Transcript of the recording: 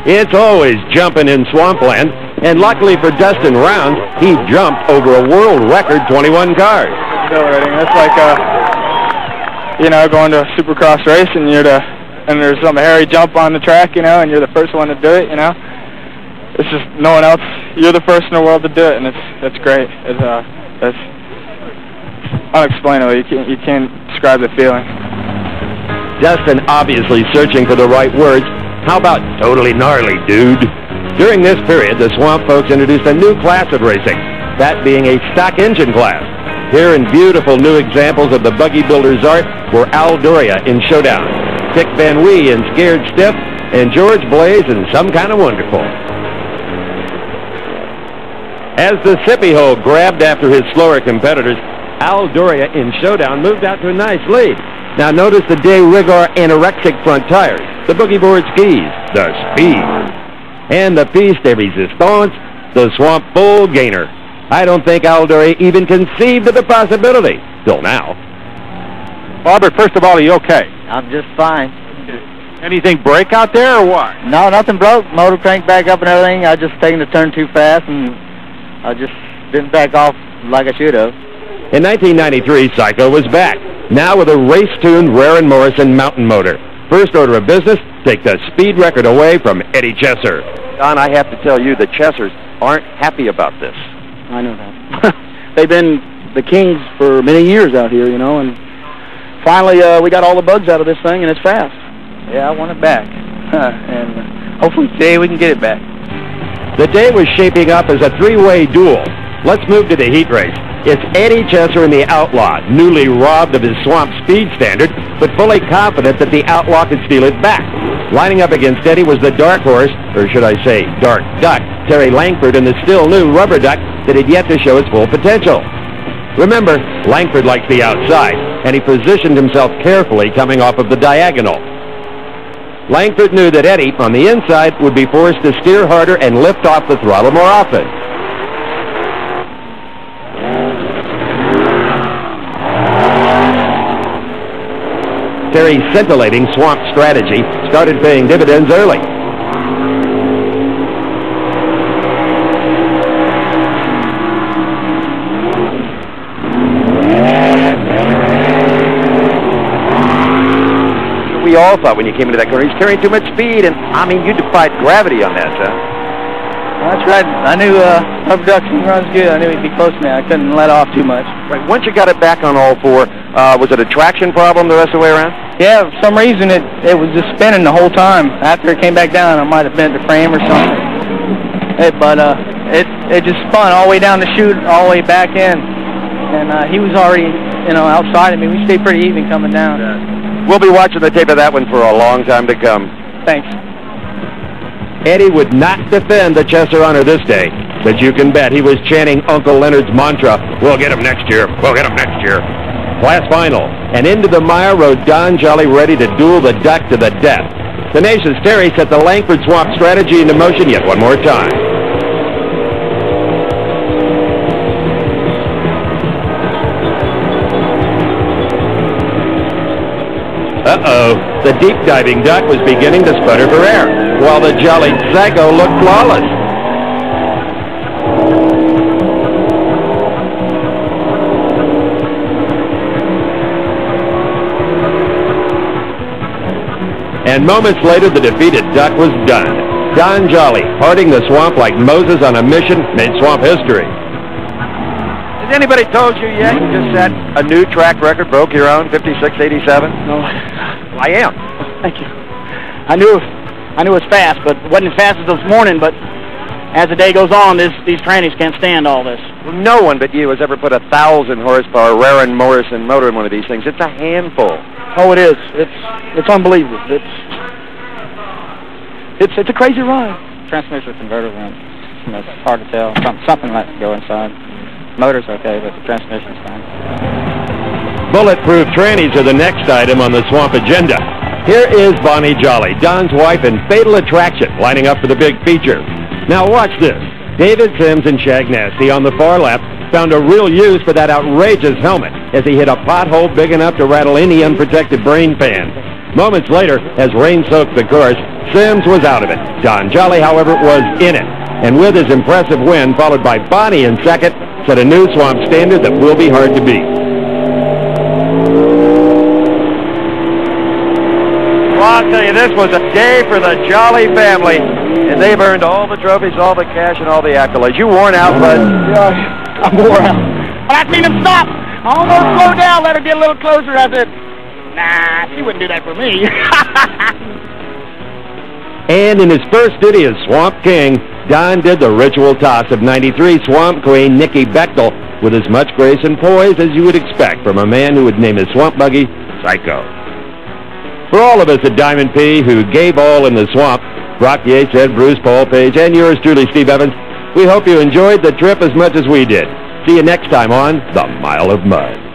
It's always jumping in swampland, and luckily for Dustin Rounds, he jumped over a world record 21 cars. Exhilarating. That's like, you know, going to a supercross race and and there's some hairy jump on the track, you know, and you're the first one to do it, you know. It's just no one else. You're the first in the world to do it, and it's great. It's unexplainable. You can't describe the feeling. Dustin obviously searching for the right words. How about totally gnarly, dude? During this period, the Swamp folks introduced a new class of racing, that being a stock engine class. Here in beautiful new examples of the buggy builder's art were Al Doria in Showdown, Dick Van Wee in Scared Stiff, and George Blaze in Some Kind of Wonderful. As the Sippy Hole grabbed after his slower competitors, Al Doria in Showdown moved out to a nice lead. Now notice the De Rigor anorexic front tires, the boogie board skis, the speed, and the piece de resistance, the Swamp full gainer. I don't think Al Doria even conceived of the possibility, till now. Robert, first of all, are you okay? I'm just fine. Anything break out there or what? No, nothing broke. Motor cranked back up and everything. I just taken the turn too fast, and I just didn't back off like I should have. In 1993, Psycho was back, now with a race-tuned Rare & Morrison mountain motor. First order of business, take the speed record away from Eddie Chesser. Don, I have to tell you, the Chessers aren't happy about this. I know that. They've been the kings for many years out here, you know, and finally we got all the bugs out of this thing, and it's fast. Yeah, I want it back. And hopefully today we can get it back. The day was shaping up as a three-way duel. Let's move to the heat race. It's Eddie Chesser and the Outlaw, newly robbed of his Swamp speed standard, but fully confident that the Outlaw could steal it back. Lining up against Eddie was the dark horse, or should I say dark duck, Terry Langford, and the still new rubber duck that had yet to show its full potential. Remember, Langford likes the outside, and he positioned himself carefully coming off of the diagonal. Langford knew that Eddie, on the inside, would be forced to steer harder and lift off the throttle more often. Terry's scintillating Swamp strategy started paying dividends early. We all thought when you came into that corner, he's carrying too much speed, and I mean, you defied gravity on that, son. That's right. I knew rubber duck runs good. I knew he'd be close to me. I couldn't let off too much. Right. Once you got it back on all four, was it a traction problem the rest of the way around? Yeah, for some reason it was just spinning the whole time. After it came back down, I might have bent the frame or something. But it just spun all the way down the chute, all the way back in, and he was already, you know, outside of me. We stayed pretty even coming down. Yeah. We'll be watching the tape of that one for a long time to come. Thanks. Eddie would not defend the Chesser honor this day, but you can bet he was chanting Uncle Leonard's mantra, "We'll get him next year, we'll get him next year." Class final, and into the mire rode Don Jolly, ready to duel the duck to the death. Tenacious Terry set the Langford Swamp strategy into motion yet one more time. Uh-oh, the deep-diving duck was beginning to sputter for air, while the Jolly Psycho looked flawless. And moments later, the defeated duck was done. Don Jolly, parting the Swamp like Moses on a mission, made Swamp history. Has anybody told you yet you just set a new track record, broke your own 56.87? No. I am. Thank you. I knew it was fast, but it wasn't as fast as this morning, but as the day goes on, these trannies can't stand all this. Well, no one but you has ever put a 1,000 horsepower Rare & Morrison motor in one of these things. It's a handful. Oh, it is. It's unbelievable. It's a crazy ride. Transmission converter runs. You know, it's hard to tell. Something might go inside. Motor's okay, but the transmission's fine. Bulletproof trannies are the next item on the Swamp agenda. Here is Bonnie Jolly, Don's wife in Fatal Attraction, lining up for the big feature. Now watch this. David Sims and Shag Nasty on the far left found a real use for that outrageous helmet as he hit a pothole big enough to rattle any unprotected brain pan. Moments later, as rain soaked the course, Sims was out of it. Don Jolly, however, was in it. And with his impressive win, followed by Bonnie in second, set a new swamp standard that will be hard to beat. Well, I'll tell you, this was a day for the Jolly family, and they've earned all the trophies, all the cash, and all the accolades. You worn out, bud? Yeah, I'm wore out. But I seen him stop. I almost slowed down, let her get a little closer. I said, nah, she wouldn't do that for me. And in his first duty as Swamp King, Don did the ritual toss of 93 Swamp Queen Nikki Bechtel with as much grace and poise as you would expect from a man who would name his swamp buggy Psycho. For all of us at Diamond P who gave all in the swamp, Brock Yates, Ed Bruce, Paul Page, and yours truly, Steve Evans, we hope you enjoyed the trip as much as we did. See you next time on The Mile of Mud.